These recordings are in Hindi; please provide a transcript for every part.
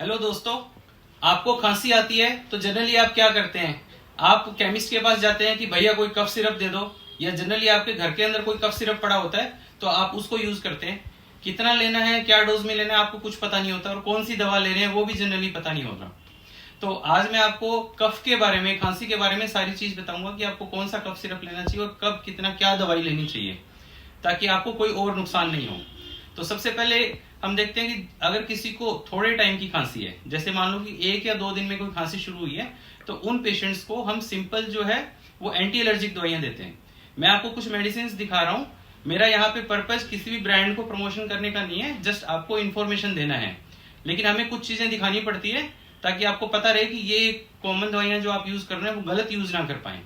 हेलो दोस्तों, आपको खांसी आती है तो जनरली आप क्या करते हैं? आप केमिस्ट के पास जाते हैं कि भैया कोई कफ सिरप दे दो, या जनरली आपके घर के अंदर कोई कफ सिरप पड़ा होता है तो आप उसको यूज करते हैं। कितना लेना है, क्या डोज में लेना है, आपको कुछ पता नहीं होता, और कौन सी दवा ले रहे हैं वो भी जनरली पता नहीं होता। तो आज मैं आपको कफ के बारे में, खांसी के बारे में सारी चीज बताऊंगा कि आपको कौन सा कफ सिरप लेना चाहिए और कब कितना क्या दवाई लेनी चाहिए, ताकि आपको कोई और नुकसान नहीं हो। तो सबसे पहले हम देखते हैं कि अगर किसी को थोड़े टाइम की खांसी है, जैसे मान लो कि 1 या 2 दिन में कोई खांसी शुरू हुई है, तो उन पेशेंट्स को हम सिंपल जो है वो एंटी एलर्जिक दवाइयां देते हैं। मैं आपको कुछ मेडिसिन दिखा रहा हूं। मेरा यहाँ पे पर्पज किसी भी ब्रांड को प्रमोशन करने का नहीं है, जस्ट आपको इन्फॉर्मेशन देना है। लेकिन हमें कुछ चीजें दिखानी पड़ती है ताकि आपको पता रहे कि ये कॉमन दवाइयां जो आप यूज कर रहे हैं वो गलत यूज ना कर पाए।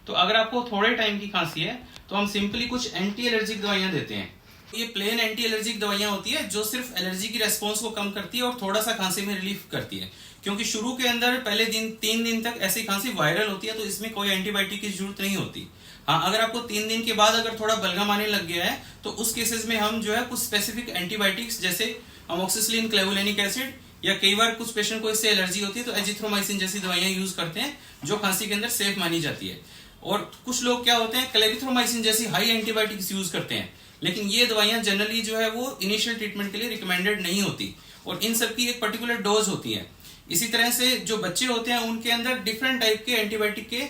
तो अगर आपको थोड़े टाइम की खांसी है तो हम सिंपली कुछ एंटी एलर्जिक दवाइयां देते हैं। ये प्लेन एंटी एलर्जिक दवाइयां होती है जो सिर्फ एलर्जी की रेस्पॉन्स को कम करती है और थोड़ा सा खांसी में रिलीफ करती है। क्योंकि शुरू के अंदर पहले 3 दिन तक ऐसी खांसी वायरल होती है, तो इसमें कोई एंटीबायोटिक की जरूरत नहीं होती। हाँ, अगर आपको 3 दिन के बाद अगर थोड़ा बलगम आने लग गया है तो उस केसेस में हम जो है कुछ स्पेसिफिक एंटीबायोटिक्स जैसे अमोक्सिसिलिन, क्लेवुलेनिक एसिड, या कई बार कुछ पेशेंट को इससे एलर्जी होती है तो एजिथ्रोमाइसिन जैसी दवाइयां यूज करते हैं जो खांसी के अंदर सेफ मानी जाती है। और कुछ लोग क्या होते हैं, क्लेरिथ्रोमाइसिन जैसी हाई एंटीबायोटिक्स यूज करते हैं, लेकिन ये दवाइयां जनरली जो है वो इनिशियल ट्रीटमेंट के लिए रिकमेंडेड नहीं होती, और इन सब की एक पर्टिकुलर डोज होती है। इसी तरह से जो बच्चे होते हैं उनके अंदर डिफरेंट टाइप के एंटीबायोटिक के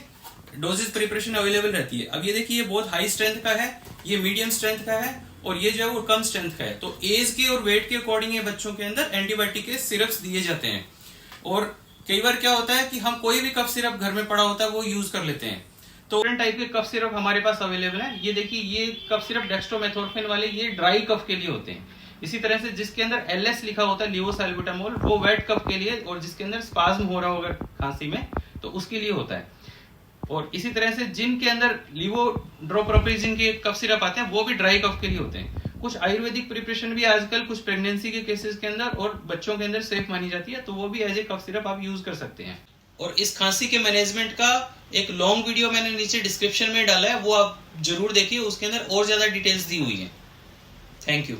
डोजेज प्रिपरेशन अवेलेबल रहती है। अब ये देखिए, ये बहुत हाई स्ट्रेंथ का है, ये मीडियम स्ट्रेंथ का है, और ये जो है वो कम स्ट्रेंथ का है। तो एज के और वेट के अकॉर्डिंग ये बच्चों के अंदर एंटीबायोटिक के सिरप्स दिए जाते हैं। और कई बार क्या होता है कि हम कोई भी कफ सिरप घर में पड़ा होता है वो यूज कर लेते हैं। तो डिफरेंट टाइप के कफ सिरप हमारे पास अवेलेबल है। ये देखिए, ये कफ सिरप डेक्स्ट्रोमेथोर्फिन वाले ये ड्राई कफ के लिए होते हैं। इसी तरह से जिसके अंदर एलएस लिखा होता है, लिवोसाल्ब्यूटामोल, वो वेट कफ के लिए, और जिसके अंदर स्पाज्म हो रहा होगा खांसी में तो उसके लिए होता है। और इसी तरह से जिनके अंदर लिवोड्रोप्रोपिजिन के कफ सिरप आते हैं वो भी ड्राई कफ के लिए होते हैं। कुछ आयुर्वेदिक प्रिपरेशन भी आजकल कुछ प्रेगनेंसी के केसेस के अंदर और बच्चों के अंदर सेफ मानी जाती है, तो वो भी एज ए कफ सिरप आप यूज कर सकते हैं। और इस खांसी के मैनेजमेंट का एक लॉन्ग वीडियो मैंने नीचे डिस्क्रिप्शन में डाला है, वो आप जरूर देखिए, उसके अंदर और ज्यादा डिटेल्स दी हुई है। Thank you.